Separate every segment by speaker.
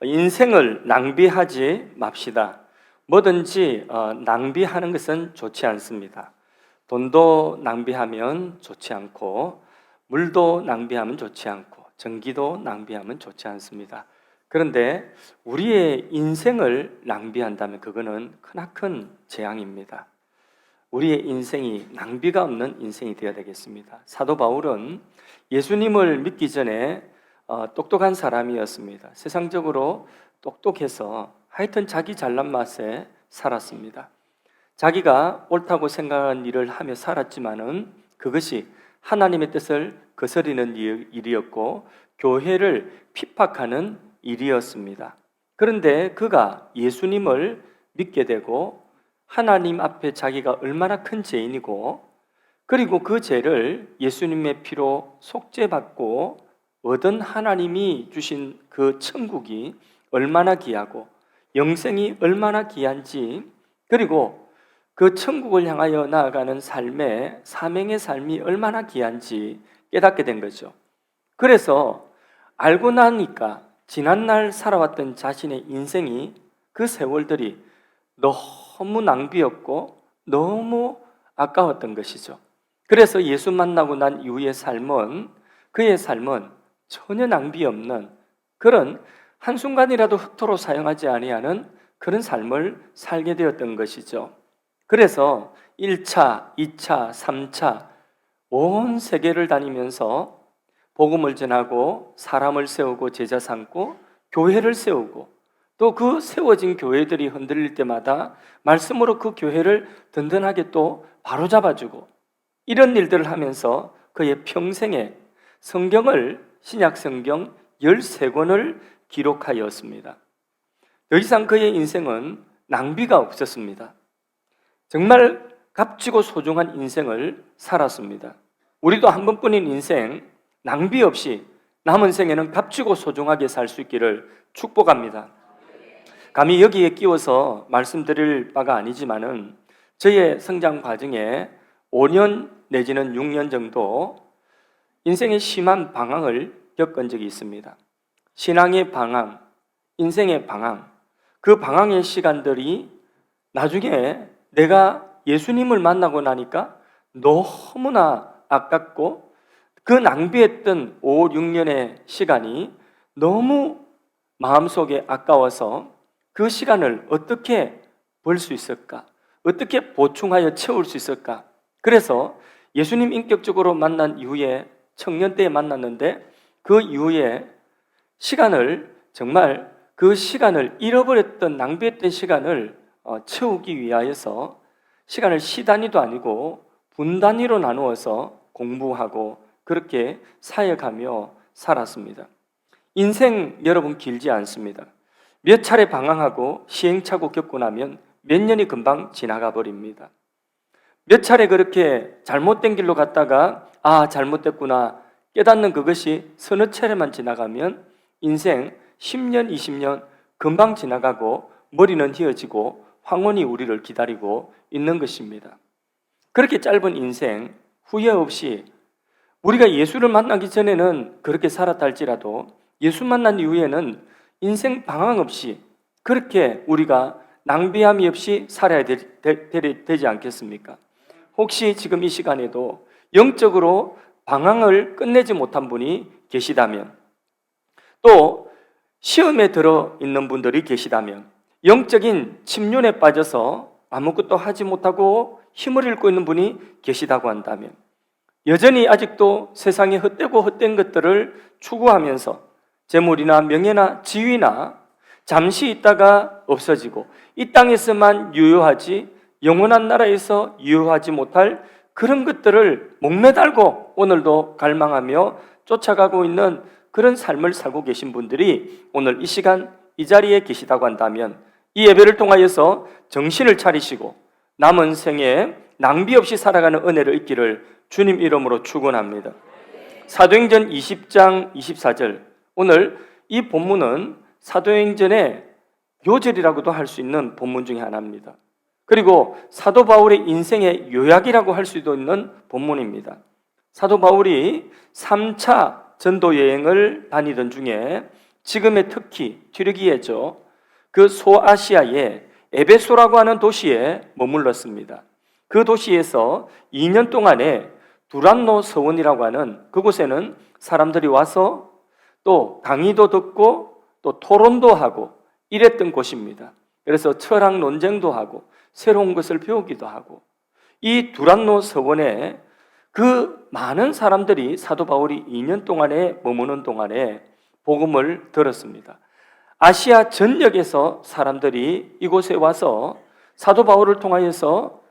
Speaker 1: 인생을 낭비하지 맙시다. 뭐든지 낭비하는 것은 좋지 않습니다. 돈도 낭비하면 좋지 않고, 물도 낭비하면 좋지 않고, 전기도 낭비하면 좋지 않습니다. 그런데 우리의 인생을 낭비한다면 그거는 크나큰 재앙입니다. 우리의 인생이 낭비가 없는 인생이 되어야 되겠습니다. 사도 바울은 예수님을 믿기 전에 똑똑한 사람이었습니다. 세상적으로 똑똑해서 하여튼 자기 잘난 맛에 살았습니다. 자기가 옳다고 생각한 일을 하며 살았지만은 그것이 하나님의 뜻을 거스리는 일이었고 교회를 핍박하는 일이었습니다. 그런데 그가 예수님을 믿게 되고 하나님 앞에 자기가 얼마나 큰 죄인이고, 그리고 그 죄를 예수님의 피로 속죄받고 얻은 하나님이 주신 그 천국이 얼마나 귀하고 영생이 얼마나 귀한지, 그리고 그 천국을 향하여 나아가는 삶의 사명의 삶이 얼마나 귀한지 깨닫게 된 거죠. 그래서 알고 나니까 지난날 살아왔던 자신의 인생이, 그 세월들이 너무 낭비였고 너무 아까웠던 것이죠. 그래서 예수 만나고 난 이후의 삶은, 그의 삶은 전혀 낭비 없는 그런 한순간이라도 흑토로 사용하지 아니하는 그런 삶을 살게 되었던 것이죠. 그래서 1차, 2차, 3차 온 세계를 다니면서 복음을 전하고 사람을 세우고 제자 삼고 교회를 세우고, 또 그 세워진 교회들이 흔들릴 때마다 말씀으로 그 교회를 든든하게 또 바로잡아주고, 이런 일들을 하면서 그의 평생에 성경을, 신약 성경 13권을 기록하였습니다. 더 이상 그의 인생은 낭비가 없었습니다. 정말 값지고 소중한 인생을 살았습니다. 우리도 한 번뿐인 인생 낭비 없이 남은 생에는 값지고 소중하게 살 수 있기를 축복합니다. 감히 여기에 끼워서 말씀드릴 바가 아니지만은 저의 성장 과정에 5년 내지는 6년 정도 인생의 심한 방황을 겪은 적이 있습니다. 신앙의 방황, 인생의 방황, 그 방황의 시간들이 나중에 내가 예수님을 만나고 나니까 너무나 아깝고, 그 낭비했던 5, 6년의 시간이 너무 마음속에 아까워서 그 시간을 어떻게 벌 수 있을까? 어떻게 보충하여 채울 수 있을까? 그래서 예수님 인격적으로 만난 이후에 청년 때에 만났는데, 그 이후에 시간을, 정말 그 시간을 잃어버렸던, 낭비했던 시간을 채우기 위하여서 시간을 시 단위도 아니고 분 단위로 나누어서 공부하고 그렇게 사역하며 살았습니다. 인생 여러분 길지 않습니다. 몇 차례 방황하고 시행착오 겪고 나면 몇 년이 금방 지나가 버립니다. 몇 차례 그렇게 잘못된 길로 갔다가 잘못됐구나 깨닫는 그것이 서너 차례만 지나가면 인생 10년, 20년 금방 지나가고 머리는 휘어지고 황혼이 우리를 기다리고 있는 것입니다. 그렇게 짧은 인생 후회 없이, 우리가 예수를 만나기 전에는 그렇게 살았다 할지라도 예수 만난 이후에는 인생 방황 없이 그렇게 우리가 낭비함이 없이 살아야 되지 않겠습니까? 혹시 지금 이 시간에도 영적으로 방황을 끝내지 못한 분이 계시다면, 또 시험에 들어 있는 분들이 계시다면, 영적인 침륜에 빠져서 아무것도 하지 못하고 힘을 잃고 있는 분이 계시다고 한다면, 여전히 아직도 세상에 헛되고 헛된 것들을 추구하면서 재물이나 명예나 지위나 잠시 있다가 없어지고 이 땅에서만 유효하지 영원한 나라에서 유효하지 못할 그런 것들을 목매달고 오늘도 갈망하며 쫓아가고 있는 그런 삶을 살고 계신 분들이 오늘 이 시간 이 자리에 계시다고 한다면, 이 예배를 통하여서 정신을 차리시고 남은 생에 낭비 없이 살아가는 은혜를 얻기를 주님 이름으로 축원합니다. 사도행전 20장 24절, 오늘 이 본문은 사도행전의 요절이라고도 할 수 있는 본문 중에 하나입니다. 그리고 사도 바울의 인생의 요약이라고 할 수도 있는 본문입니다. 사도 바울이 3차 전도 여행을 다니던 중에 지금의 터키, 튀르기예죠. 그 소아시아의 에베소라고 하는 도시에 머물렀습니다. 그 도시에서 2년 동안에 두란노 서원이라고 하는 그곳에는 사람들이 와서 또 강의도 듣고 또 토론도 하고 이랬던 곳입니다. 그래서 철학 논쟁도 하고 새로운 것을 배우기도 하고, 이 두란노 서원에 그 많은 사람들이 사도 바울이 2년 동안에 머무는 동안에 복음을 들었습니다. 아시아 전역에서 사람들이 이곳에 와서 사도 바울을 통하여서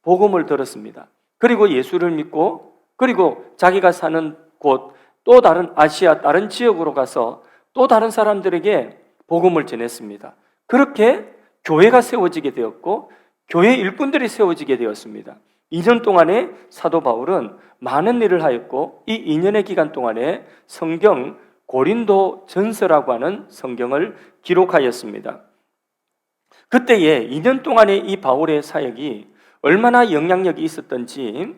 Speaker 1: 복음을 들었습니다. 그리고 예수를 믿고, 그리고 자기가 사는 곳 또 다른 아시아 다른 지역으로 가서 또 다른 사람들에게 복음을 전했습니다. 그렇게 교회가 세워지게 되었고 교회 일꾼들이 세워지게 되었습니다. 2년 동안에 사도 바울은 많은 일을 하였고, 이 2년의 기간 동안에 성경 고린도 전서라고 하는 성경을 기록하였습니다. 그때에 2년 동안의 이 바울의 사역이 얼마나 영향력이 있었던지,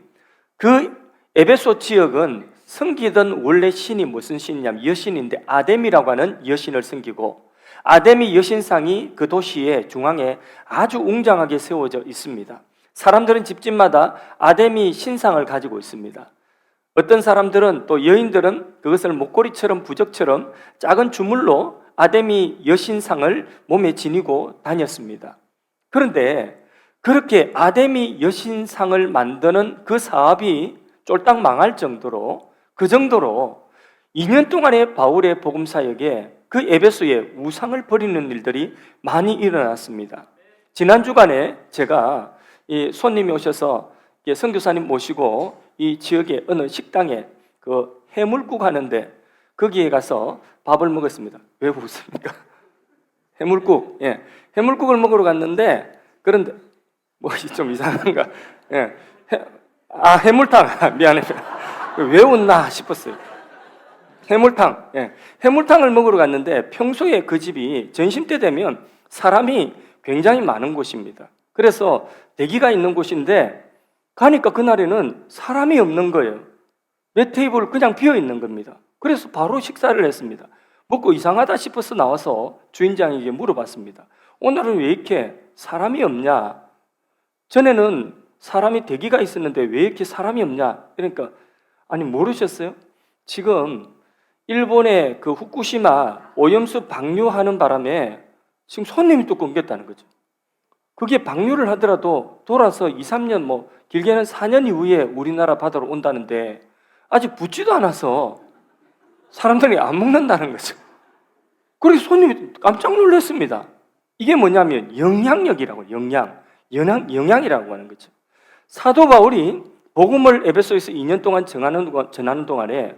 Speaker 1: 그 에베소 지역은 섬기던 원래 신이 무슨 신이냐면 여신인데 아데미라고 하는 여신을 섬기고, 아데미 여신상이 그 도시의 중앙에 아주 웅장하게 세워져 있습니다. 사람들은 집집마다 아데미 신상을 가지고 있습니다. 어떤 사람들은, 또 여인들은 그것을 목걸이처럼 부적처럼 작은 주물로 아데미 여신상을 몸에 지니고 다녔습니다. 그런데 그렇게 아데미 여신상을 만드는 그 사업이 쫄딱 망할 정도로, 그 정도로 2년 동안의 바울의 복음 사역에 그 에베소에 우상을 버리는 일들이 많이 일어났습니다. 지난 주간에 제가 이 손님이 오셔서 선교사님 모시고 이 지역의 어느 식당에 그 해물국 하는데 거기에 가서 밥을 먹었습니다. 왜 웃습니까? 해물국, 예, 해물국을 먹으러 갔는데, 그런데 뭐 좀 이상한가? 예, 해물탕 미안해요. 왜 웃나 싶었어요. 해물탕, 예, 해물탕을 먹으러 갔는데 평소에 그 집이 점심 때 되면 사람이 굉장히 많은 곳입니다. 그래서 대기가 있는 곳인데 가니까 그날에는 사람이 없는 거예요. 몇 테이블 그냥 비어 있는 겁니다. 그래서 바로 식사를 했습니다. 먹고 이상하다 싶어서 나와서 주인장에게 물어봤습니다. 오늘은 왜 이렇게 사람이 없냐? 전에는 사람이 대기가 있었는데 왜 이렇게 사람이 없냐? 그러니까, 아니 모르셨어요? 지금 일본의 그 후쿠시마 오염수 방류하는 바람에 지금 손님이 또 끊겼다는 거죠. 그게 방류를 하더라도 돌아서 2, 3년, 뭐 길게는 4년 이후에 우리나라 바다로 온다는데 아직 붙지도 않아서 사람들이 안 먹는다는 거죠. 그래서 손님이 깜짝 놀랐습니다. 이게 뭐냐면 영향력이라고, 영향이라고 하는 거죠. 사도 바울이 복음을 에베소에서 2년 동안 전하는 동안에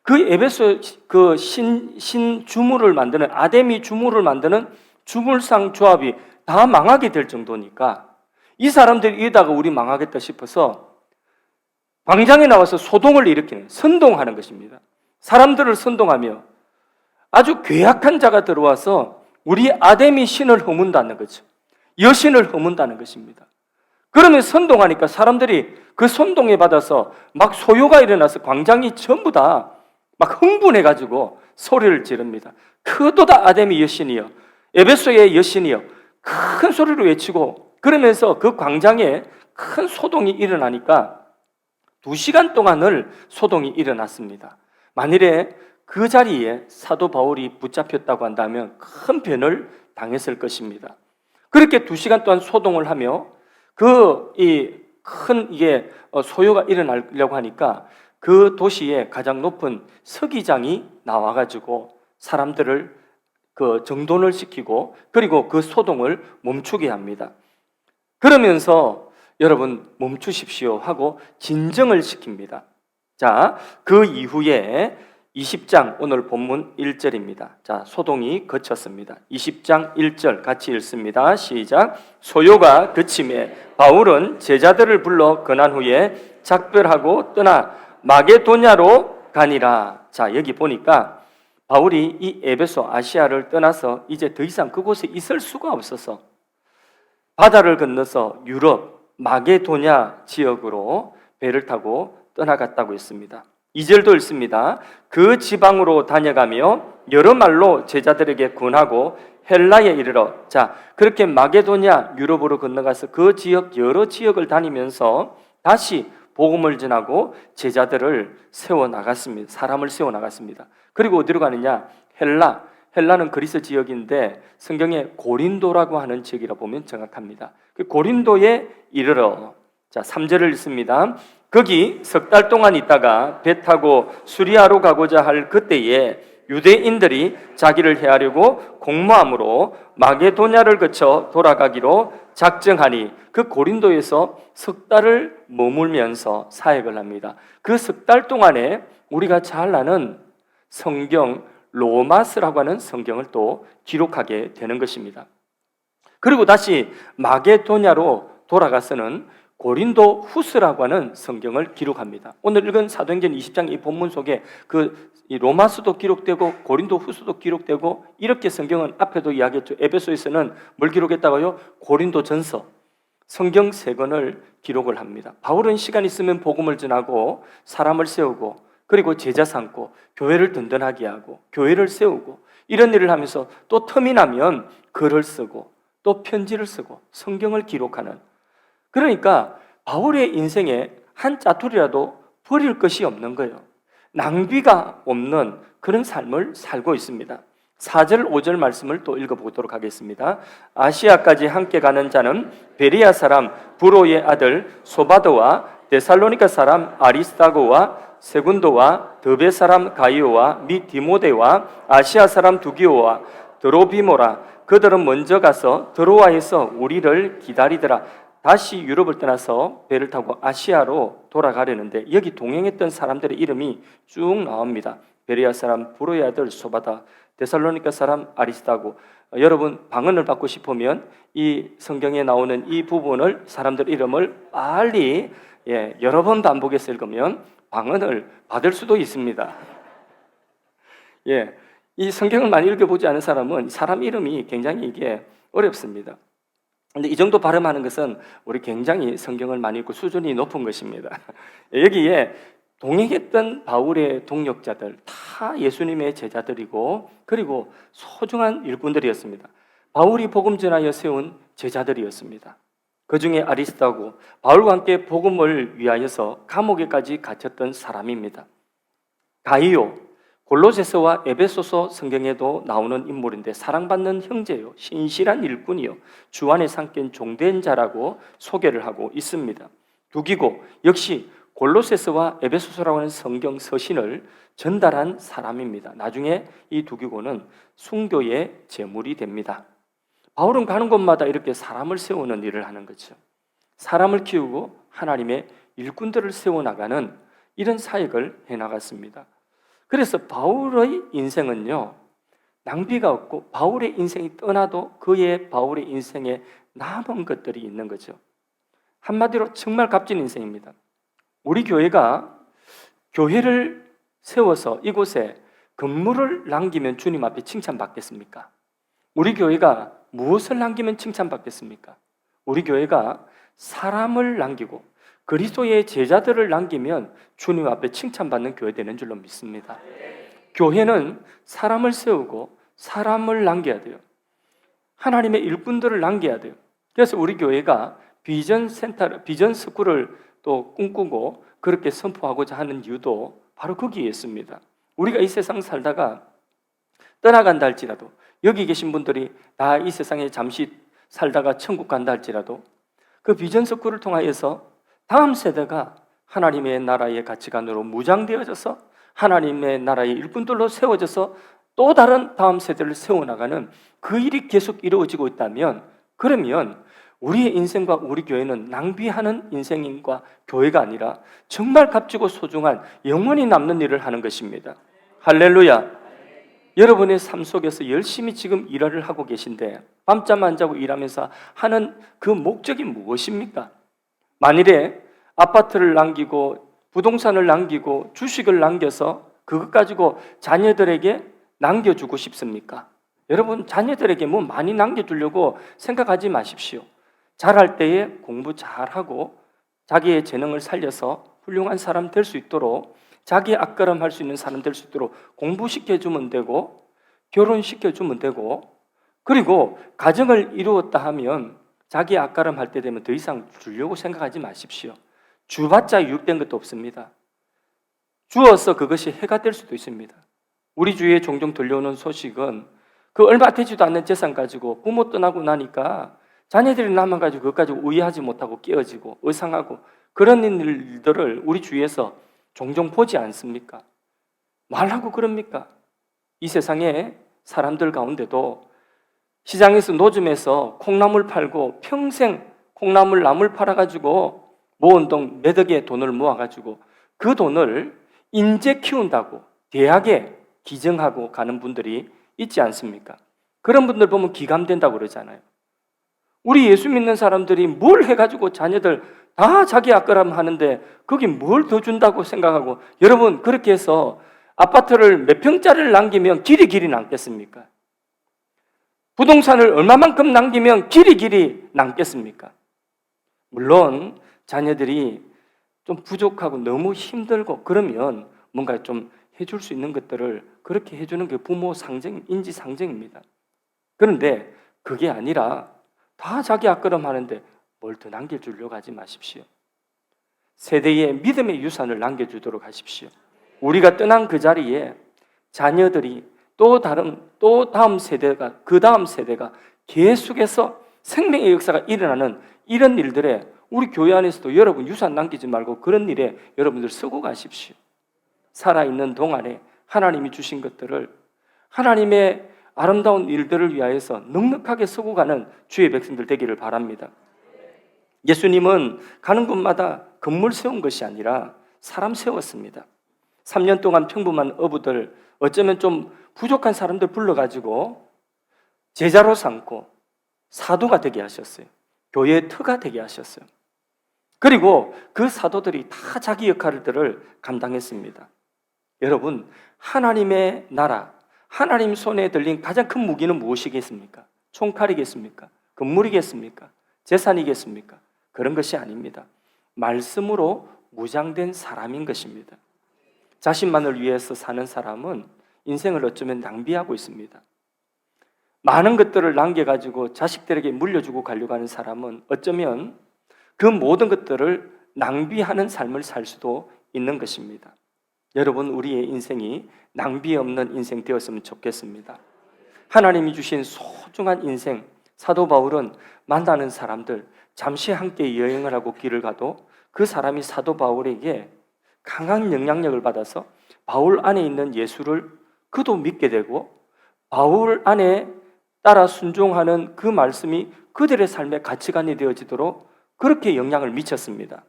Speaker 1: 그 에베소 그 신 주물을 만드는 아데미 주물을 만드는 주물상 조합이 다 망하게 될 정도니까 이 사람들이 이러다가 우리 망하겠다 싶어서 광장에 나와서 소동을 일으키는, 선동하는 것입니다. 사람들을 선동하며 아주 괴악한 자가 들어와서 우리 아데미 신을 허문다는 거죠. 여신을 허문다는 것입니다. 그러면 선동하니까 사람들이 그 선동에 받아서 막 소요가 일어나서 광장이 전부 다 막 흥분해가지고 소리를 지릅니다. 크도다 아데미 여신이여, 에베소의 여신이여, 큰 소리로 외치고, 그러면서 그 광장에 큰 소동이 일어나니까 2시간 동안을 소동이 일어났습니다. 만일에 그 자리에 사도 바울이 붙잡혔다고 한다면 큰 변을 당했을 것입니다. 그렇게 2시간 동안 소동을 하며 큰 소요가 일어나려고 하니까 그 도시의 가장 높은 서기장이 나와가지고 사람들을 정돈을 시키고, 그리고 그 소동을 멈추게 합니다. 그러면서 여러분 멈추십시오 하고 진정을 시킵니다. 자, 그 이후에 20장 오늘 본문 1절입니다. 자, 소동이 그쳤습니다. 20장 1절 같이 읽습니다. 시작. 소요가 그침에 바울은 제자들을 불러 건한 후에 작별하고 떠나 마게도냐로 가니라. 자, 여기 보니까 바울이 이 에베소 아시아를 떠나서 이제 더 이상 그곳에 있을 수가 없어서 바다를 건너서 유럽 마게도냐 지역으로 배를 타고 떠나갔다고 했습니다. 2절도 읽습니다. 그 지방으로 다녀가며 여러 말로 제자들에게 권하고 헬라에 이르러, 자, 그렇게 마게도냐 유럽으로 건너가서 그 지역 여러 지역을 다니면서 다시 복음을 전하고 제자들을 세워 나갔습니다. 사람을 세워 나갔습니다. 그리고 어디로 가느냐? 헬라는 그리스 지역인데 성경에 고린도라고 하는 지역이라 보면 정확합니다. 그 고린도에 이르러, 자, 3절을 읽습니다. 거기 석 달 동안 있다가 배 타고 수리아로 가고자 할 그때에 유대인들이 자기를 해하려고 공모함으로 마게도냐를 거쳐 돌아가기로 작정하니, 그 고린도에서 석 달을 머물면서 사역을 합니다. 그 석 달 동안에 우리가 잘 아는 성경 로마스라고 하는 성경을 또 기록하게 되는 것입니다. 그리고 다시 마게도냐로 돌아가서는 고린도 후스라고 하는 성경을 기록합니다. 오늘 읽은 사도행전 20장 이 본문 속에 이 로마서도 기록되고 고린도 후서도 기록되고, 이렇게 성경은 앞에도 이야기했죠. 에베소에서는 뭘 기록했다고요? 고린도 전서, 성경 3권을 기록을 합니다. 바울은 시간 있으면 복음을 전하고 사람을 세우고, 그리고 제자 삼고 교회를 든든하게 하고 교회를 세우고, 이런 일을 하면서 또 틈이 나면 글을 쓰고 또 편지를 쓰고 성경을 기록하는, 그러니까 바울의 인생에 한 짜투리라도 버릴 것이 없는 거예요. 낭비가 없는 그런 삶을 살고 있습니다. 4절 5절 말씀을 또 읽어보도록 하겠습니다. 아시아까지 함께 가는 자는 베리아 사람 브로의 아들 소바도와 데살로니가 사람 아리스타고와 세군도와 더베 사람 가이오와 미 디모데와 아시아 사람 두기오와 드로비모라. 그들은 먼저 가서 드로아에서 우리를 기다리더라. 다시 유럽을 떠나서 배를 타고 아시아로 돌아가려는데, 여기 동행했던 사람들의 이름이 쭉 나옵니다. 베리아 사람 브로의 아들 소바다, 데살로니가 사람 아리스타고. 여러분 방언을 받고 싶으면 이 성경에 나오는 이 부분을, 사람들 이름을 빨리 여러 번 반복해서 읽으면 방언을 받을 수도 있습니다. 이 성경을 많이 읽어보지 않은 사람은 사람 이름이 굉장히 이게 어렵습니다. 근데 이 정도 발음하는 것은 우리 굉장히 성경을 많이 읽고 수준이 높은 것입니다. 여기에 동행했던 바울의 동역자들 다 예수님의 제자들이고, 그리고 소중한 일꾼들이었습니다. 바울이 복음 전하여 세운 제자들이었습니다. 그 중에 아리스타고, 바울과 함께 복음을 위하여서 감옥에까지 갇혔던 사람입니다. 가이오, 골로새서와 에베소서 성경에도 나오는 인물인데 사랑받는 형제요, 신실한 일꾼이요, 주 안에 삼긴 종된 자라고 소개를 하고 있습니다. 두기고, 역시 골로새서와 에베소서라고 하는 성경 서신을 전달한 사람입니다. 나중에 이 두기고는 순교의 제물이 됩니다. 바울은 가는 곳마다 이렇게 사람을 세우는 일을 하는 거죠. 사람을 키우고 하나님의 일꾼들을 세워나가는 이런 사역을 해나갔습니다. 그래서 바울의 인생은요, 낭비가 없고 바울의 인생이 떠나도 바울의 인생에 남은 것들이 있는 거죠. 한마디로 정말 값진 인생입니다. 우리 교회가 교회를 세워서 이곳에 건물을 남기면 주님 앞에 칭찬받겠습니까? 우리 교회가 무엇을 남기면 칭찬받겠습니까? 우리 교회가 사람을 남기고 그리스도의 제자들을 남기면 주님 앞에 칭찬받는 교회 되는 줄로 믿습니다. 교회는 사람을 세우고 사람을 남겨야 돼요. 하나님의 일꾼들을 남겨야 돼요. 그래서 우리 교회가 비전 스쿨을 또 꿈꾸고 그렇게 선포하고자 하는 이유도 바로 거기에 있습니다. 우리가 이 세상 살다가 떠나간다 할지라도, 여기 계신 분들이 다 이 세상에 잠시 살다가 천국 간다 할지라도, 그 비전 스쿨을 통하여서 다음 세대가 하나님의 나라의 가치관으로 무장되어져서 하나님의 나라의 일꾼들로 세워져서 또 다른 다음 세대를 세워나가는 그 일이 계속 이루어지고 있다면, 그러면 우리의 인생과 우리 교회는 낭비하는 인생과 교회가 아니라 정말 값지고 소중한 영원히 남는 일을 하는 것입니다. 할렐루야. 여러분의 삶 속에서 열심히 지금 일을 하고 계신데 밤잠 안 자고 일하면서 하는 그 목적이 무엇입니까? 만일에 아파트를 남기고 부동산을 남기고 주식을 남겨서 그것 가지고 자녀들에게 남겨주고 싶습니까? 여러분, 자녀들에게 뭐 많이 남겨주려고 생각하지 마십시오. 잘할 때에 공부 잘하고 자기의 재능을 살려서 훌륭한 사람 될 수 있도록 자기 앞가름할 수 있는 사람 될 수 있도록 공부시켜주면 되고 결혼시켜주면 되고, 그리고 가정을 이루었다 하면 자기 앞가름할 때 되면 더 이상 주려고 생각하지 마십시오. 주봤자 유익된 것도 없습니다. 주어서 그것이 해가 될 수도 있습니다. 우리 주위에 종종 들려오는 소식은 그 얼마 되지도 않는 재산 가지고 부모 떠나고 나니까 자녀들이 남아가지고 그것 가지고 의해하지 못하고 깨어지고 의상하고 그런 일들을 우리 주위에서 종종 보지 않습니까? 말하고 그럽니까? 이 세상에 사람들 가운데도 시장에서 노점에서 콩나물 팔고 평생 콩나물 나물 팔아가지고 모은 돈 몇 억의 돈을 모아가지고 그 돈을 인재 키운다고 대학에 기증하고 가는 분들이 있지 않습니까? 그런 분들 보면 기감된다고 그러잖아요. 우리 예수 믿는 사람들이 뭘 해가지고 자녀들 다 자기 앞가람 하는데 거기 뭘 더 준다고 생각하고, 여러분 그렇게 해서 아파트를 몇 평짜리를 남기면 길이 남겠습니까? 부동산을 얼마만큼 남기면 길이 남겠습니까? 물론 자녀들이 좀 부족하고 너무 힘들고 그러면 뭔가 좀 해줄 수 있는 것들을 그렇게 해주는 게 부모 상징, 인지 상징입니다. 그런데 그게 아니라 다 자기 앞가름 하는데 뭘 더 남겨주려고 하지 마십시오. 세대의 믿음의 유산을 남겨주도록 하십시오. 우리가 떠난 그 자리에 자녀들이 또 다음 세대가, 그 다음 세대가 계속해서 생명의 역사가 일어나는 이런 일들에 우리 교회 안에서도 여러분 유산 남기지 말고 그런 일에 여러분들 쓰고 가십시오. 살아있는 동안에 하나님이 주신 것들을 하나님의 아름다운 일들을 위하여서 넉넉하게 쓰고 가는 주의 백성들 되기를 바랍니다. 예수님은 가는 곳마다 건물 세운 것이 아니라 사람 세웠습니다. 3년 동안 평범한 어부들, 어쩌면 좀 부족한 사람들 불러가지고 제자로 삼고 사도가 되게 하셨어요. 교회의 터가 되게 하셨어요. 그리고 그 사도들이 다 자기 역할들을 감당했습니다. 여러분, 하나님의 나라, 하나님 손에 들린 가장 큰 무기는 무엇이겠습니까? 총칼이겠습니까? 건물이겠습니까? 재산이겠습니까? 그런 것이 아닙니다. 말씀으로 무장된 사람인 것입니다. 자신만을 위해서 사는 사람은 인생을 어쩌면 낭비하고 있습니다. 많은 것들을 남겨가지고 자식들에게 물려주고 가려고 하는 사람은 어쩌면 그 모든 것들을 낭비하는 삶을 살 수도 있는 것입니다. 여러분, 우리의 인생이 낭비 없는 인생 되었으면 좋겠습니다. 하나님이 주신 소중한 인생, 사도 바울은 만나는 사람들, 잠시 함께 여행을 하고 길을 가도 그 사람이 사도 바울에게 강한 영향력을 받아서 바울 안에 있는 예수를 그도 믿게 되고 바울 안에 따라 순종하는 그 말씀이 그들의 삶의 가치관이 되어지도록 그렇게 영향을 미쳤습니다.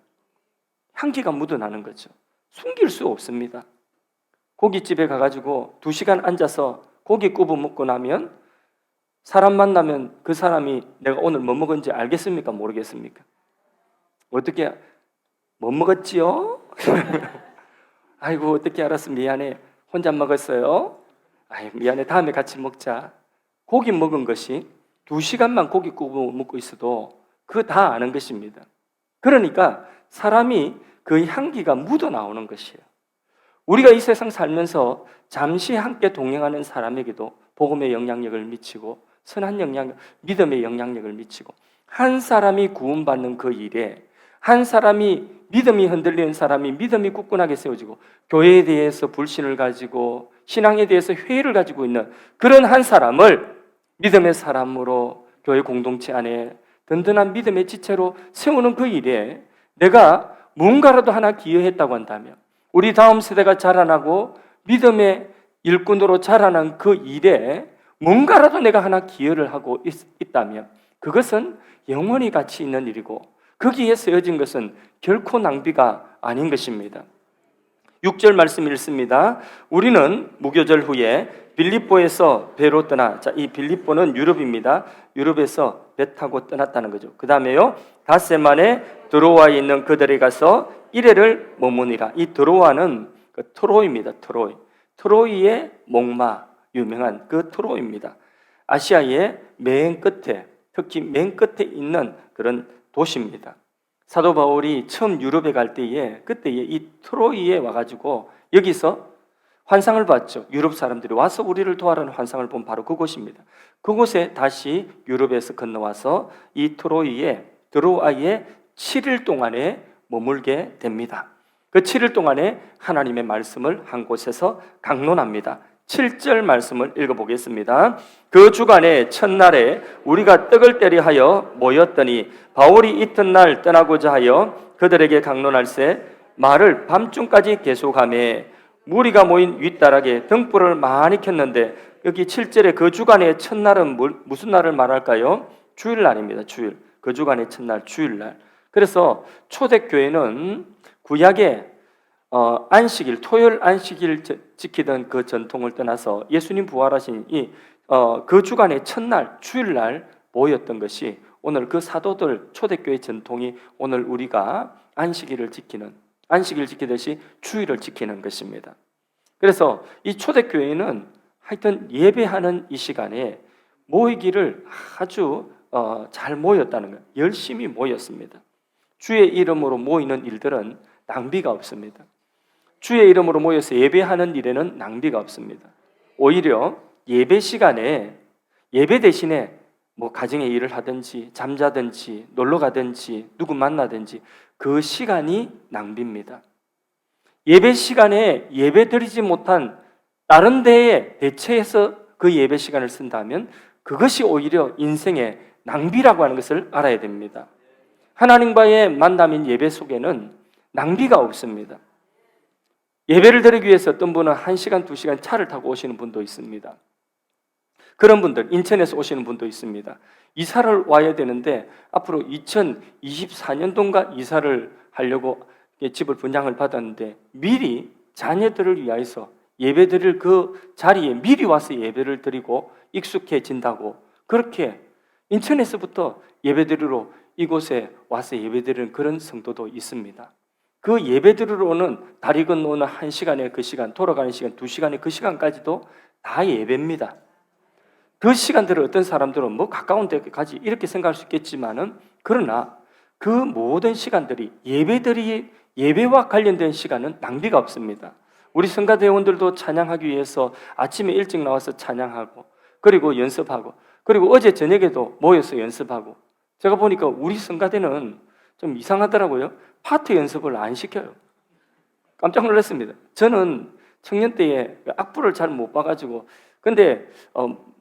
Speaker 1: 향기가 묻어나는 거죠. 숨길 수 없습니다. 고깃집에 가가지고 2시간 앉아서 고기 구워 먹고 나면 사람 만나면 그 사람이 내가 오늘 뭐 먹은지 알겠습니까? 모르겠습니까? 어떻게 뭐 먹었지요? 아이고 어떻게 알았어? 미안해. 혼자 먹었어요? 아이 미안해. 다음에 같이 먹자. 고기 먹은 것이 2시간만 고기 구워 먹고 있어도 그거 다 아는 것입니다. 그러니까 사람이 그 향기가 묻어나오는 것이에요. 우리가 이 세상 살면서 잠시 함께 동행하는 사람에게도 복음의 영향력을 미치고 선한 영향력, 믿음의 영향력을 미치고 한 사람이 구원받는 그 일에 한 사람이 믿음이 흔들리는 사람이 믿음이 굳건하게 세워지고 교회에 대해서 불신을 가지고 신앙에 대해서 회의를 가지고 있는 그런 한 사람을 믿음의 사람으로 교회 공동체 안에 든든한 믿음의 지체로 세우는 그 일에 내가 뭔가라도 하나 기여했다고 한다면 우리 다음 세대가 자라나고 믿음의 일꾼으로 자라난 그 일에 뭔가라도 내가 하나 기여를 하고 있다면 그것은 영원히 가치 있는 일이고 거기에 쓰여진 것은 결코 낭비가 아닌 것입니다. 6절 말씀 읽습니다. 우리는 무교절 후에 빌립보에서 배로 떠나, 자, 이 빌립보는 유럽입니다. 유럽에서 배 타고 떠났다는 거죠. 그 다음에요, 닷새만에 드로아에 있는 그들에 가서 이래를 머무니라. 이 드로아는 그 트로이입니다. 트로이의 목마, 유명한 그 트로이입니다. 아시아의 맨 끝에, 특히 맨 끝에 있는 그런 도시입니다. 사도 바울이 처음 유럽에 갈 때에 그때에 이 트로이에 와가지고 여기서 환상을 봤죠. 유럽 사람들이 와서 우리를 도와라는 환상을 본 바로 그곳입니다. 그곳에 다시 유럽에서 건너와서 이 드로아에 7일 동안에 머물게 됩니다. 그 7일 동안에 하나님의 말씀을 한 곳에서 강론합니다. 7절 말씀을 읽어보겠습니다. 그 주간의 첫날에 우리가 떡을 때리 하여 모였더니 바울이 이튿날 떠나고자 하여 그들에게 강론할세 말을 밤중까지 계속하며 무리가 모인 윗다락에 등불을 많이 켰는데, 여기 7절에 그 주간의 첫날은 무슨 날을 말할까요? 주일날입니다. 주일. 그 주간의 첫날 주일날. 그래서 초대교회는 구약의 안식일, 토요일 안식일 지키던 그 전통을 떠나서 예수님 부활하신 그 주간의 첫날 주일날 모였던 것이 오늘 그 사도들 초대교회 전통이 오늘 우리가 안식일 지키듯이 주일을 지키는 것입니다. 그래서 이 초대교회는 하여튼 예배하는 이 시간에 모이기를 아주 잘 모였다는 거예요. 열심히 모였습니다. 주의 이름으로 모이는 일들은 낭비가 없습니다. 주의 이름으로 모여서 예배하는 일에는 낭비가 없습니다. 오히려 예배 시간에 예배 대신에 뭐 가정의 일을 하든지 잠자든지 놀러 가든지 누구 만나든지 그 시간이 낭비입니다. 예배 시간에 예배 드리지 못한 다른 데에 대체해서 그 예배 시간을 쓴다면 그것이 오히려 인생의 낭비라고 하는 것을 알아야 됩니다. 하나님과의 만남인 예배 속에는 낭비가 없습니다. 예배를 드리기 위해서 어떤 분은 1시간, 2시간 차를 타고 오시는 분도 있습니다. 그런 분들, 인천에서 오시는 분도 있습니다. 이사를 와야 되는데 앞으로 2024년도인가 이사를 하려고 집을 분양을 받았는데 미리 자녀들을 위해서 예배 드릴 그 자리에 미리 와서 예배를 드리고 익숙해진다고, 그렇게 인천에서부터 예배 드리러 이곳에 와서 예배 드리는 그런 성도도 있습니다. 그 예배 드리러 오는 다리 건너오는 1시간의 그 시간, 돌아가는 시간, 2시간의 그 시간까지도 다 예배입니다. 그 시간들을 어떤 사람들은 뭐 가까운 데까지 이렇게 생각할 수 있겠지만은, 그러나 그 모든 시간들이 예배와 관련된 시간은 낭비가 없습니다. 우리 성가대원들도 찬양하기 위해서 아침에 일찍 나와서 찬양하고, 그리고 연습하고, 그리고 어제 저녁에도 모여서 연습하고. 제가 보니까 우리 성가대는 좀 이상하더라고요. 파트 연습을 안 시켜요. 깜짝 놀랐습니다. 저는 청년 때에 악보를 잘 못 봐가지고, 근데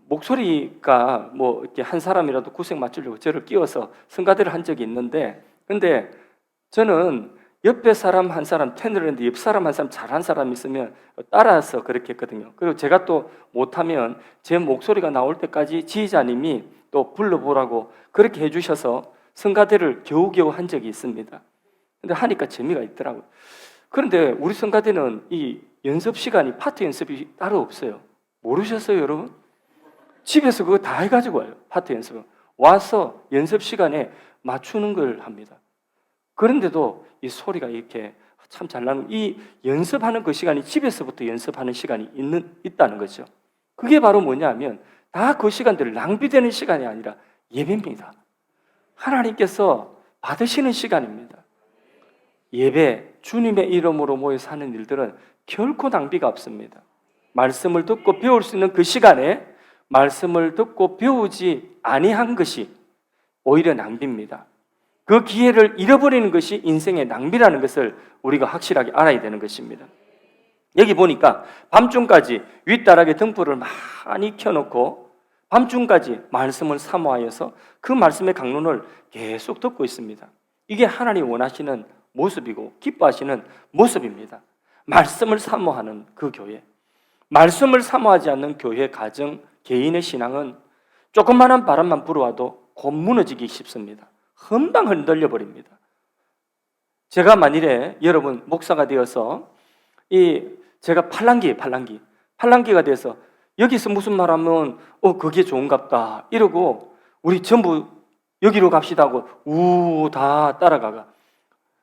Speaker 1: 목소리가 뭐 이렇게 한 사람이라도 구색 맞추려고 저를 끼워서 성가대를 한 적이 있는데, 근데 저는 옆에 사람 한 사람 테너를 했는데 옆 사람 한 사람 잘한 사람 있으면 따라서 그렇게 했거든요. 그리고 제가 또 못하면 제 목소리가 나올 때까지 지휘자님이 또 불러보라고 그렇게 해주셔서 성가대를 겨우겨우 한 적이 있습니다. 근데 하니까 재미가 있더라고요. 그런데 우리 성가대는 이 연습 시간이, 파트 연습이 따로 없어요. 모르셨어요, 여러분? 집에서 그거 다 해가지고 와요. 파트 연습은 와서 연습 시간에 맞추는 걸 합니다. 그런데도 이 소리가 이렇게 참 잘 나는, 이 연습하는 그 시간이 집에서부터 연습하는 시간이 있다는 거죠. 그게 바로 뭐냐면 다 그 시간들을 낭비되는 시간이 아니라 예배입니다. 하나님께서 받으시는 시간입니다. 예배, 주님의 이름으로 모여서 하는 일들은 결코 낭비가 없습니다. 말씀을 듣고 배울 수 있는 그 시간에 말씀을 듣고 배우지 아니한 것이 오히려 낭비입니다. 그 기회를 잃어버리는 것이 인생의 낭비라는 것을 우리가 확실하게 알아야 되는 것입니다. 여기 보니까 밤중까지 윗다락에 등불을 많이 켜놓고 밤중까지 말씀을 사모하여서 그 말씀의 강론을 계속 듣고 있습니다. 이게 하나님이 원하시는 모습이고 기뻐하시는 모습입니다. 말씀을 사모하는 그 교회, 말씀을 사모하지 않는 교회, 가정, 개인의 신앙은 조그마한 바람만 불어와도 곧 무너지기 쉽습니다. 금방 흔들려 버립니다. 제가 만일에 여러분 목사가 되어서 제가 팔랑귀가 돼서 여기서 무슨 말하면 그게 좋은갑다 이러고 우리 전부 여기로 갑시다 하고 다 따라가가.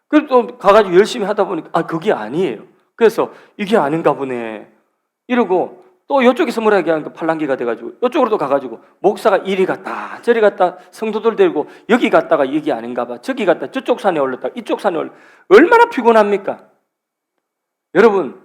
Speaker 1: 그리고 또 가가지고 열심히 하다 보니까 그게 아니에요. 그래서 이게 아닌가 보네 이러고 또 이쪽에서 뭐라게 하니까 팔랑귀가 돼가지고 이쪽으로 또 가가지고 목사가 이리 갔다 저리 갔다 성도들 데리고 여기 갔다가 여기 아닌가 봐 저기 갔다 저쪽 산에 올랐다 이쪽 산에 올랐다. 얼마나 피곤합니까? 여러분,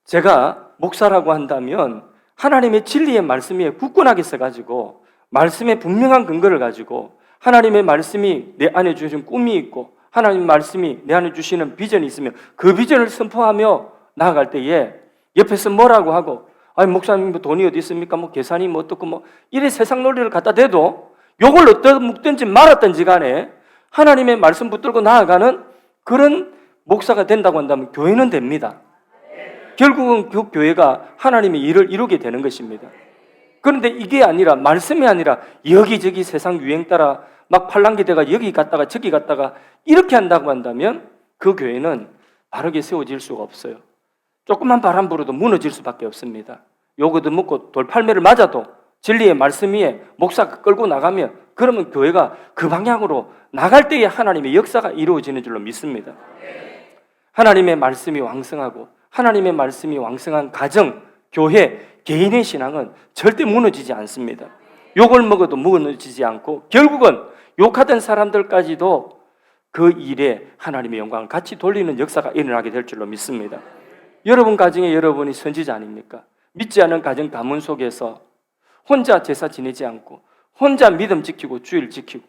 Speaker 1: 제가 목사라고 한다면 하나님의 진리의 말씀 위에 굳건하게 서가지고 말씀의 분명한 근거를 가지고 하나님의 말씀이 내 안에 주신 꿈이 있고 하나님의 말씀이 내 안에 주시는 비전이 있으면 그 비전을 선포하며 나아갈 때에 옆에서 뭐라고 하고 아니 목사님 뭐 돈이 어디 있습니까? 뭐 계산이 뭐 어떻고 뭐 이래 세상 논리를 갖다 대도 욕을 어떤 묵든지 말았든지 간에 하나님의 말씀 붙들고 나아가는 그런 목사가 된다고 한다면 교회는 됩니다. 결국은 그 교회가 하나님의 일을 이루게 되는 것입니다. 그런데 이게 아니라 말씀이 아니라 여기저기 세상 유행 따라 막 팔랑귀대가 여기 갔다가 저기 갔다가 이렇게 한다고 한다면 그 교회는 바르게 세워질 수가 없어요. 조금만 바람 불어도 무너질 수밖에 없습니다. 요거도 먹고 돌팔매를 맞아도 진리의 말씀 위에 목사가 끌고 나가면 그러면 교회가 그 방향으로 나갈 때에 하나님의 역사가 이루어지는 줄로 믿습니다. 하나님의 말씀이 왕성하고 하나님의 말씀이 왕성한 가정, 교회, 개인의 신앙은 절대 무너지지 않습니다. 욕을 먹어도 무너지지 않고 결국은 욕하던 사람들까지도 그 일에 하나님의 영광을 같이 돌리는 역사가 일어나게 될 줄로 믿습니다. 여러분 가정에 여러분이 선지자 아닙니까? 믿지 않은 가정 가문 속에서 혼자 제사 지내지 않고 혼자 믿음 지키고 주일 지키고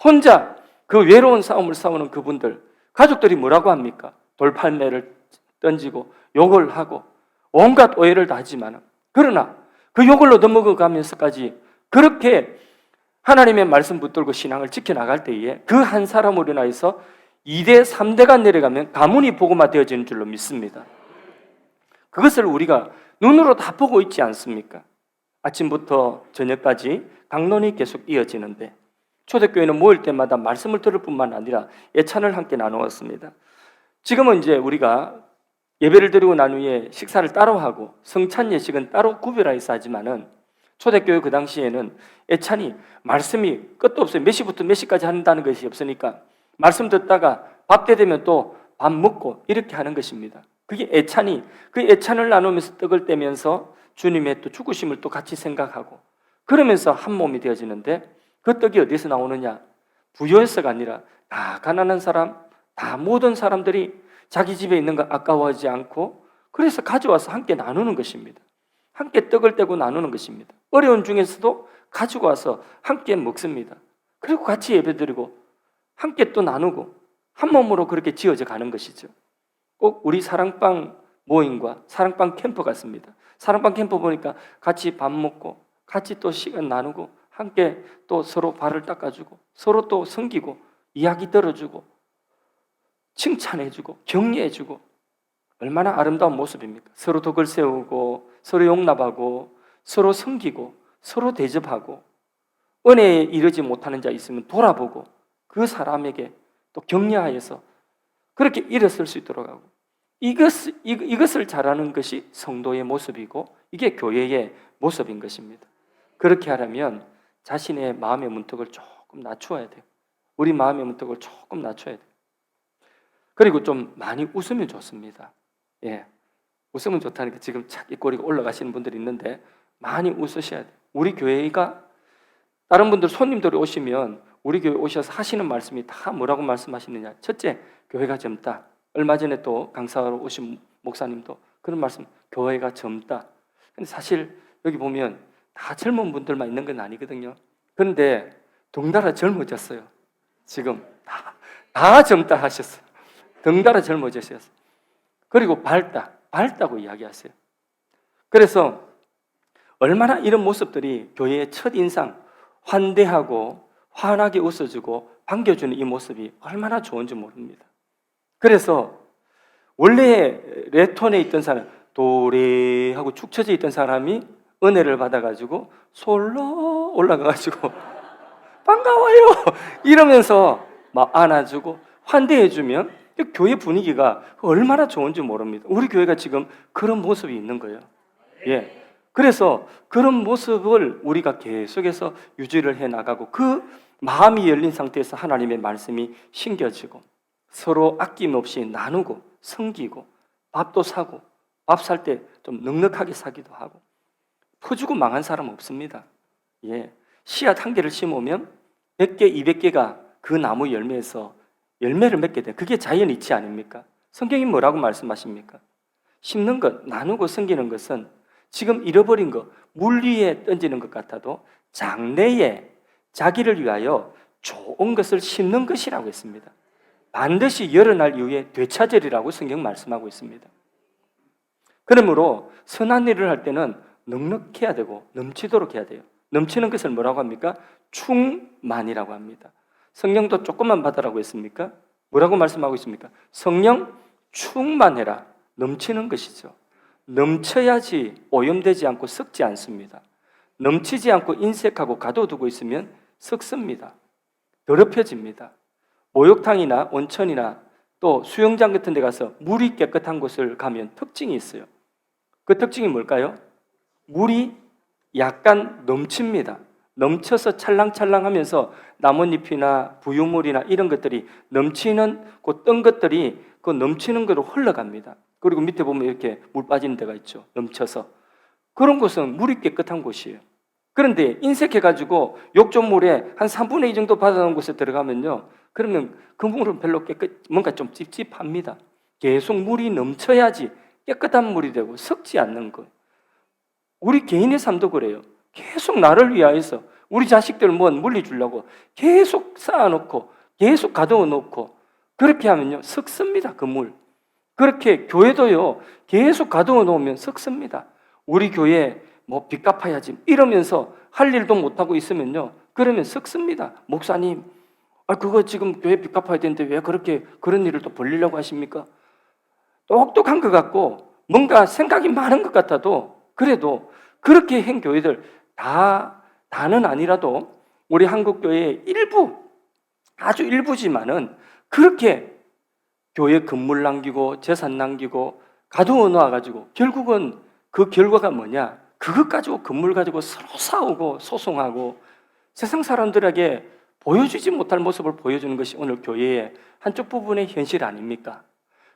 Speaker 1: 혼자 그 외로운 싸움을 싸우는 그분들 가족들이 뭐라고 합니까? 돌팔매를 던지고 욕을 하고 온갖 오해를 다 하지만 그러나 그 욕을 얻어먹어가면서까지 그렇게 하나님의 말씀 붙들고 신앙을 지켜나갈 때에 그 한 사람으로 인하여서 2대, 3대가 내려가면 가문이 복음화 되어지는 줄로 믿습니다. 그것을 우리가 눈으로 다 보고 있지 않습니까? 아침부터 저녁까지 강론이 계속 이어지는데 초대교회는 모일 때마다 말씀을 들을 뿐만 아니라 예찬을 함께 나누었습니다. 지금은 이제 우리가 예배를 드리고 난 후에 식사를 따로 하고 성찬 예식은 따로 구별하여서 하지만은 초대교회 그 당시에는 예찬이 말씀이 끝도 없어요. 몇 시부터 몇 시까지 한다는 것이 없으니까 말씀 듣다가 밥 때 되면 또 밥 먹고 이렇게 하는 것입니다. 그게 예찬이 그 예찬을 나누면서 떡을 떼면서 주님의 또 죽으심을 또 같이 생각하고 그러면서 한 몸이 되어지는데 그 떡이 어디서 나오느냐? 부여에서가 아니라 다 가난한 사람, 다 모든 사람들이 자기 집에 있는 거 아까워하지 않고 그래서 가져와서 함께 나누는 것입니다. 함께 떡을 떼고 나누는 것입니다. 어려운 중에서도 가지고 와서 함께 먹습니다. 그리고 같이 예배드리고 함께 또 나누고 한 몸으로 그렇게 지어져 가는 것이죠. 꼭 우리 사랑방 모임과 사랑방 캠프 같습니다. 사랑방 캠프 보니까 같이 밥 먹고 같이 또 시간 나누고 함께 또 서로 발을 닦아주고 서로 또 섬기고 이야기 들어주고 칭찬해주고 격려해주고 얼마나 아름다운 모습입니까? 서로 덕을 세우고 서로 용납하고 서로 섬기고 서로 대접하고 은혜에 이르지 못하는 자 있으면 돌아보고 그 사람에게 또 격려하여서 그렇게 일어설 수 있도록 하고 이것을 잘하는 것이 성도의 모습이고 이게 교회의 모습인 것입니다. 그렇게 하려면 자신의 마음의 문턱을 조금 낮춰야 돼요. 우리 마음의 문턱을 조금 낮춰야 돼요. 그리고 좀 많이 웃으면 좋습니다. 예, 웃으면 좋다니까 지금 착 입꼬리가 올라가시는 분들이 있는데 많이 웃으셔야 돼요. 우리 교회가 다른 분들 손님들이 오시면 우리 교회 오셔서 하시는 말씀이 다 뭐라고 말씀하시느냐? 첫째, 교회가 젊다. 얼마 전에 또 강사로 오신 목사님도 그런 말씀, 교회가 젊다. 근데 사실 여기 보면 다 젊은 분들만 있는 건 아니거든요. 그런데 덩달아 젊어졌어요. 지금 다 젊다 하셨어요. 덩달아 젊어졌어요. 그리고 밝다고 이야기하세요. 그래서 얼마나 이런 모습들이 교회의 첫인상, 환대하고 환하게 웃어주고 반겨주는 이 모습이 얼마나 좋은지 모릅니다. 그래서 원래 레톤에 있던 사람, 도레 하고 축 처져 있던 사람이 은혜를 받아가지고 솔로 올라가가지고 반가워요 이러면서 막 안아주고 환대해주면 교회 분위기가 얼마나 좋은지 모릅니다. 우리 교회가 지금 그런 모습이 있는 거예요. 예. 그래서 그런 모습을 우리가 계속해서 유지를 해나가고 그 마음이 열린 상태에서 하나님의 말씀이 심겨지고 서로 아낌없이 나누고 섬기고 밥도 사고 밥 살 때 좀 넉넉하게 사기도 하고 퍼주고 망한 사람 없습니다. 예. 씨앗 한 개를 심으면 100개, 200개가 그 나무 열매에서 열매를 맺게 돼. 그게 자연이치 아닙니까? 성경이 뭐라고 말씀하십니까? 심는 것, 나누고 섬기는 것은 지금 잃어버린 것, 물 위에 던지는 것 같아도 장래에 자기를 위하여 좋은 것을 심는 것이라고 했습니다. 반드시 여러 날 이후에 되찾으리라고 성경 말씀하고 있습니다. 그러므로 선한 일을 할 때는 넉넉해야 되고 넘치도록 해야 돼요. 넘치는 것을 뭐라고 합니까? 충만이라고 합니다. 성령도 조금만 받으라고 했습니까? 뭐라고 말씀하고 있습니까? 성령 충만해라. 넘치는 것이죠. 넘쳐야지 오염되지 않고 썩지 않습니다. 넘치지 않고 인색하고 가둬두고 있으면 썩습니다. 더럽혀집니다. 목욕탕이나 온천이나 또 수영장 같은 데 가서 물이 깨끗한 곳을 가면 특징이 있어요. 그 특징이 뭘까요? 물이 약간 넘칩니다. 넘쳐서 찰랑찰랑하면서 나뭇잎이나 부유물이나 이런 것들이 넘치는 그 뜬 것들이 그 넘치는 거로 흘러갑니다. 그리고 밑에 보면 이렇게 물 빠지는 데가 있죠. 넘쳐서. 그런 곳은 물이 깨끗한 곳이에요. 그런데 인색해가지고 욕조물에 한 3분의 2 정도 받아놓은 곳에 들어가면요, 그러면 그 물은 별로 뭔가 좀 찝찝합니다. 계속 물이 넘쳐야지 깨끗한 물이 되고 썩지 않는 거예요. 우리 개인의 삶도 그래요. 계속 나를 위하여서 우리 자식들 뭐 물리 주려고 계속 쌓아놓고 계속 가둬 놓고 그렇게 하면요 썩습니다. 그 물. 그렇게 교회도요 계속 가둬 놓으면 썩습니다. 우리 교회 뭐 빚 갚아야지 이러면서 할 일도 못하고 있으면요 그러면 썩습니다. 목사님 그거 지금 교회 빚 갚아야 되는데 왜 그렇게 그런 일을 또 벌리려고 하십니까? 똑똑한 것 같고 뭔가 생각이 많은 것 같아도 그래도 그렇게 한 교회들 다는 아니라도 우리 한국교회의 일부 아주 일부지만은 그렇게 교회 건물 남기고 재산 남기고 가두어 놓아가지고 결국은 그 결과가 뭐냐? 그것 가지고 건물 가지고 서로 싸우고 소송하고 세상 사람들에게 보여주지 못할 모습을 보여주는 것이 오늘 교회의 한쪽 부분의 현실 아닙니까?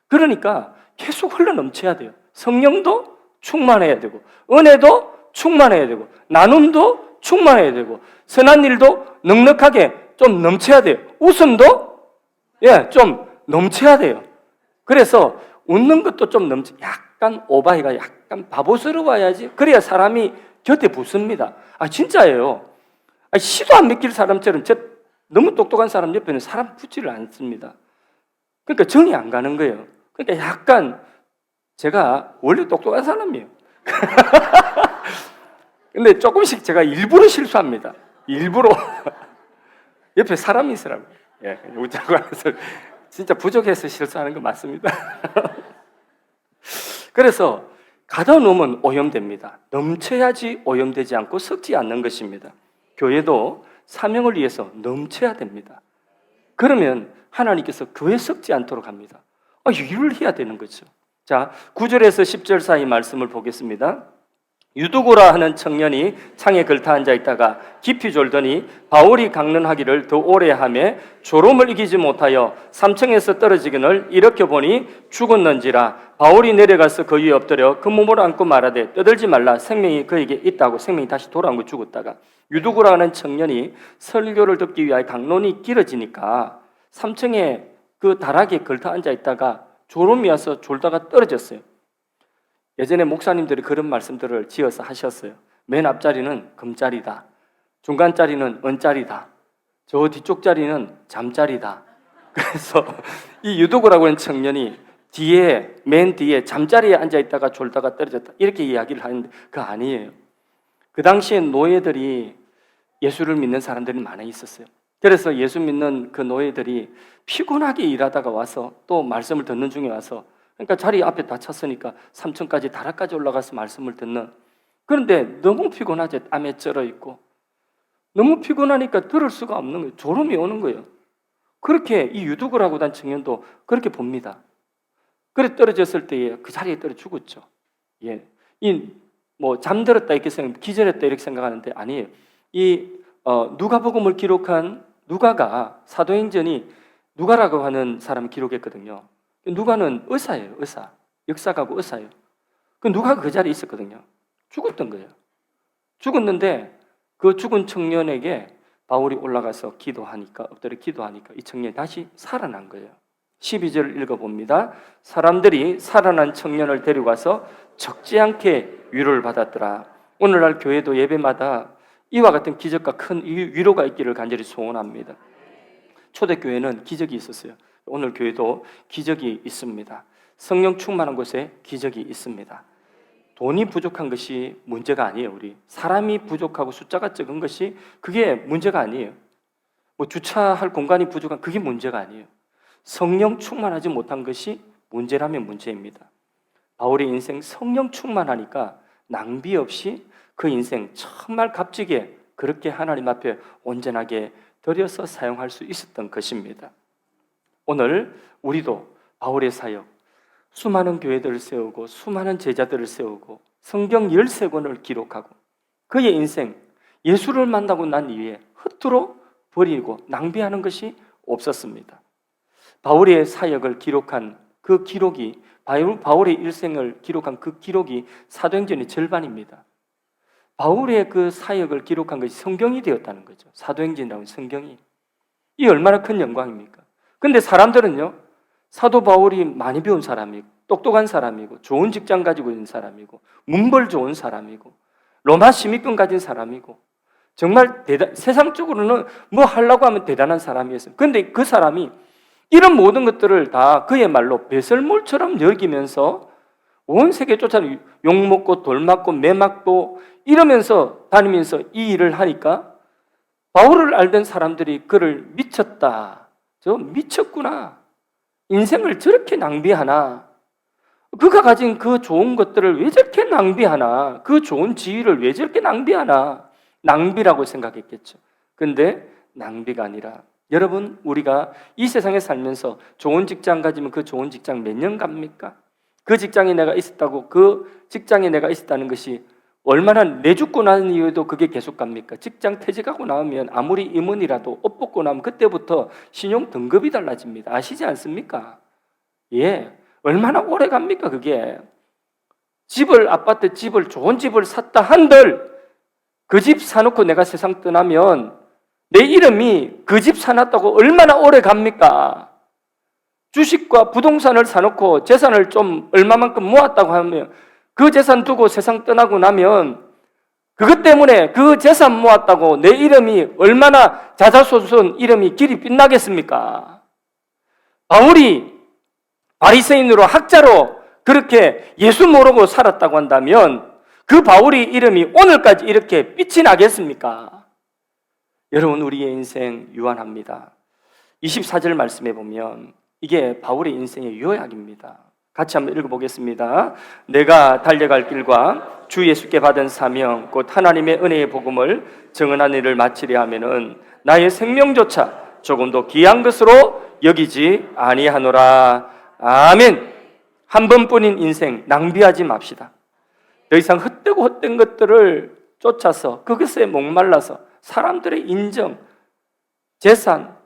Speaker 1: 그러니까 계속 흘러넘쳐야 돼요. 성령도 충만해야 되고 은혜도 충만해야 되고 나눔도 충만해야 되고 선한 일도 넉넉하게 좀 넘쳐야 돼요. 웃음도 좀 넘쳐야 돼요. 그래서 웃는 것도 좀 약간 오바이가 약간 바보스러워야지 그래야 사람이 곁에 붙습니다. 진짜예요. 시도 안 믿길 사람처럼 너무 똑똑한 사람 옆에는 사람 붙지를 않습니다. 그러니까 정이 안 가는 거예요. 그러니까 약간 제가 원래 똑똑한 사람이에요. 근데 조금씩 제가 일부러 실수합니다. 일부러 옆에 사람이 있으라고. 웃자고 해서 진짜 부족해서 실수하는 거 맞습니다. 그래서 가다 놓으면 오염됩니다. 넘쳐야지 오염되지 않고 썩지 않는 것입니다. 교회도 사명을 위해서 넘쳐야 됩니다. 그러면 하나님께서 교회 썩지 않도록 합니다. 일을 해야 되는 거죠. 자, 9절에서 10절 사이 말씀을 보겠습니다. 유두고라 하는 청년이 창에 걸터 앉아 있다가 깊이 졸더니 바울이 강론하기를 더 오래 하며 졸음을 이기지 못하여 3층에서 떨어지기를 일으켜 보니 죽었는지라. 바울이 내려가서 그 위에 엎드려 그 몸을 안고 말하되 떠들지 말라. 생명이 그에게 있다고. 생명이 다시 돌아온 거 죽었다가 유두고라 하는 청년이 설교를 듣기 위하여 강론이 길어지니까 3층에 그 다락에 걸터 앉아 있다가 졸음이 와서 졸다가 떨어졌어요. 예전에 목사님들이 그런 말씀들을 지어서 하셨어요. 맨 앞자리는 금자리다. 중간자리는 은자리다. 저 뒤쪽 자리는 잠자리다. 그래서 이 유두고라고 하는 청년이 맨 뒤에 잠자리에 앉아있다가 졸다가 떨어졌다. 이렇게 이야기를 하는데 그거 아니에요. 그 당시에 노예들이 예수를 믿는 사람들이 많이 있었어요. 그래서 예수 믿는 그 노예들이 피곤하게 일하다가 와서 또 말씀을 듣는 중에 와서 그러니까 자리 앞에 다 찼으니까 3층까지 다락까지 올라가서 말씀을 듣는. 그런데 너무 피곤하지. 땀에 쩔어 있고 너무 피곤하니까 들을 수가 없는 거예요. 졸음이 오는 거예요. 그렇게 이 유두고라고 한 청년도 그렇게 봅니다. 그래 떨어졌을 때에 그 자리에 떨어 죽었죠. 잠들었다 이렇게 기절했다 이렇게 생각하는데 아니에요. 누가복음을 기록한 누가가 사도행전이 누가라고 하는 사람을 기록했거든요. 누가는 의사예요. 의사. 역사가고 의사예요. 누가가 그 자리에 있었거든요. 죽었던 거예요. 죽었는데 그 죽은 청년에게 바울이 올라가서 엎드려 기도하니까 이 청년이 다시 살아난 거예요. 12절을 읽어봅니다. 사람들이 살아난 청년을 데려가서 적지 않게 위로를 받았더라. 오늘날 교회도 예배마다 이와 같은 기적과 큰 위로가 있기를 간절히 소원합니다. 초대교회는 기적이 있었어요. 오늘 교회도 기적이 있습니다. 성령 충만한 곳에 기적이 있습니다. 돈이 부족한 것이 문제가 아니에요. 우리 사람이 부족하고 숫자가 적은 것이 그게 문제가 아니에요. 뭐 주차할 공간이 부족한 그게 문제가 아니에요. 성령 충만하지 못한 것이 문제라면 문제입니다. 바울의 인생 성령 충만하니까 낭비 없이 그 인생 정말 값지게 그렇게 하나님 앞에 온전하게 드려서 사용할 수 있었던 것입니다. 오늘 우리도 바울의 사역, 수많은 교회들을 세우고 수많은 제자들을 세우고 성경 13권을 기록하고 그의 인생 예수를 만나고 난 이후에 헛으로 버리고 낭비하는 것이 없었습니다. 바울의 사역을 기록한 그 기록이 바울의 일생을 기록한 그 기록이 사도행전의 절반입니다. 바울의 그 사역을 기록한 것이 성경이 되었다는 거죠. 사도행전이라는 성경이. 이 얼마나 큰 영광입니까? 근데 사람들은요, 사도 바울이 많이 배운 사람이고 똑똑한 사람이고 좋은 직장 가지고 있는 사람이고 문벌 좋은 사람이고 로마 시민권 가진 사람이고 정말 세상적으로는 뭐 하려고 하면 대단한 사람이었어요. 그런데 그 사람이 이런 모든 것들을 다 그의 말로 배설물처럼 여기면서 온 세계 쫓아다니고 욕먹고 돌맞고 매맞고 이러면서 다니면서 이 일을 하니까 바울을 알던 사람들이 그를 미쳤다, 저 미쳤구나, 인생을 저렇게 낭비하나, 그가 가진 그 좋은 것들을 왜 저렇게 낭비하나, 그 좋은 지위를 왜 저렇게 낭비하나, 낭비라고 생각했겠죠. 근데 낭비가 아니라 여러분, 우리가 이 세상에 살면서 좋은 직장 가지면 그 좋은 직장 몇 년 갑니까? 그 직장에 내가 있었다고 그 직장에 내가 있었다는 것이 얼마나 내 죽고 난 이후에도 그게 계속 갑니까? 직장 퇴직하고 나오면 아무리 임원이라도 옷 벗고 나면 그때부터 신용 등급이 달라집니다. 아시지 않습니까? 예, 얼마나 오래 갑니까 그게? 아파트 집을 좋은 집을 샀다 한들 그 집 사놓고 내가 세상 떠나면 내 이름이 그 집 사놨다고 얼마나 오래 갑니까? 주식과 부동산을 사놓고 재산을 좀 얼마만큼 모았다고 하면 그 재산 두고 세상 떠나고 나면 그것 때문에 그 재산 모았다고 내 이름이 얼마나 자자손손 이름이 길이 빛나겠습니까? 바울이 바리새인으로 학자로 그렇게 예수 모르고 살았다고 한다면 그 바울이 이름이 오늘까지 이렇게 빛이 나겠습니까? 여러분, 우리의 인생 유한합니다. 24절 말씀해 보면 이게 바울의 인생의 요약입니다. 같이 한번 읽어보겠습니다. 내가 달려갈 길과 주 예수께 받은 사명 곧 하나님의 은혜의 복음을 증언한 일을 마치려 하면은 나의 생명조차 조금도 귀한 것으로 여기지 아니하노라. 아멘. 한 번뿐인 인생 낭비하지 맙시다. 더 이상 헛되고 헛된 것들을 쫓아서 그것에 목말라서 사람들의 인정, 재산,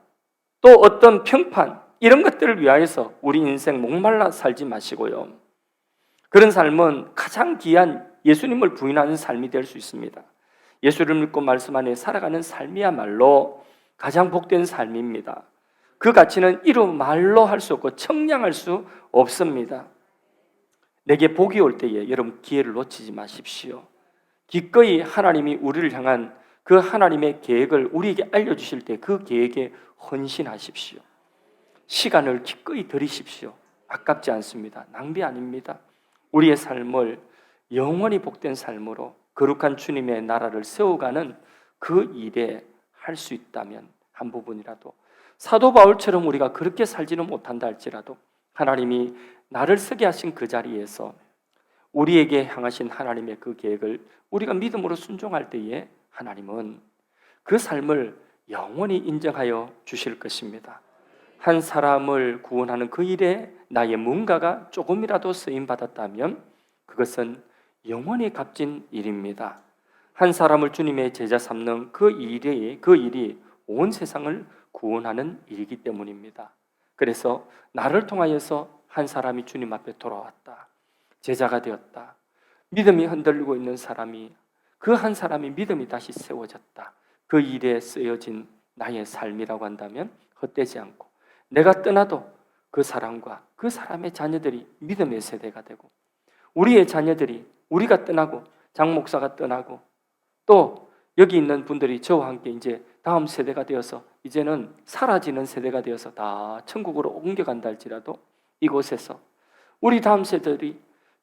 Speaker 1: 또 어떤 평판 이런 것들을 위하여서 우리 인생 목말라 살지 마시고요. 그런 삶은 가장 귀한 예수님을 부인하는 삶이 될 수 있습니다. 예수를 믿고 말씀 안에 살아가는 삶이야말로 가장 복된 삶입니다. 그 가치는 이루 말로 할 수 없고 청량할 수 없습니다. 내게 복이 올 때에 여러분 기회를 놓치지 마십시오. 기꺼이 하나님이 우리를 향한 그 하나님의 계획을 우리에게 알려주실 때 그 계획에 헌신하십시오. 시간을 기꺼이 들이십시오. 아깝지 않습니다. 낭비 아닙니다. 우리의 삶을 영원히 복된 삶으로 거룩한 주님의 나라를 세워가는 그 일에 할 수 있다면 한 부분이라도 사도 바울처럼 우리가 그렇게 살지는 못한다 할지라도 하나님이 나를 서게 하신 그 자리에서 우리에게 향하신 하나님의 그 계획을 우리가 믿음으로 순종할 때에 하나님은 그 삶을 영원히 인정하여 주실 것입니다. 한 사람을 구원하는 그 일에 나의 뭔가가 조금이라도 쓰임받았다면 그것은 영원히 값진 일입니다. 한 사람을 주님의 제자 삼는 그 일이 온 세상을 구원하는 일이기 때문입니다. 그래서 나를 통하여서 한 사람이 주님 앞에 돌아왔다. 제자가 되었다. 믿음이 흔들리고 있는 사람이 그 한 사람이 믿음이 다시 세워졌다. 그 일에 쓰여진 나의 삶이라고 한다면 헛되지 않고 내가 떠나도 그 사람과 그 사람의 자녀들이 믿음의 세대가 되고, 우리의 자녀들이, 우리가 떠나고 장 목사가 떠나고 또 여기 있는 분들이 저와 함께 이제 다음 세대가 되어서 이제는 사라지는 세대가 되어서 다 천국으로 옮겨간다 할지라도 이곳에서 우리 다음 세대들이,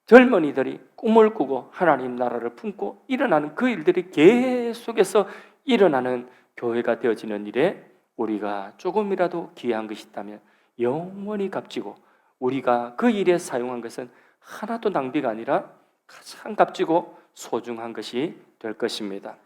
Speaker 1: 젊은이들이 꿈을 꾸고 하나님 나라를 품고 일어나는 그 일들이 계속해서 일어나는 교회가 되어지는 일에 우리가 조금이라도 기여한 것이 있다면 영원히 값지고, 우리가 그 일에 사용한 것은 하나도 낭비가 아니라 가장 값지고 소중한 것이 될 것입니다.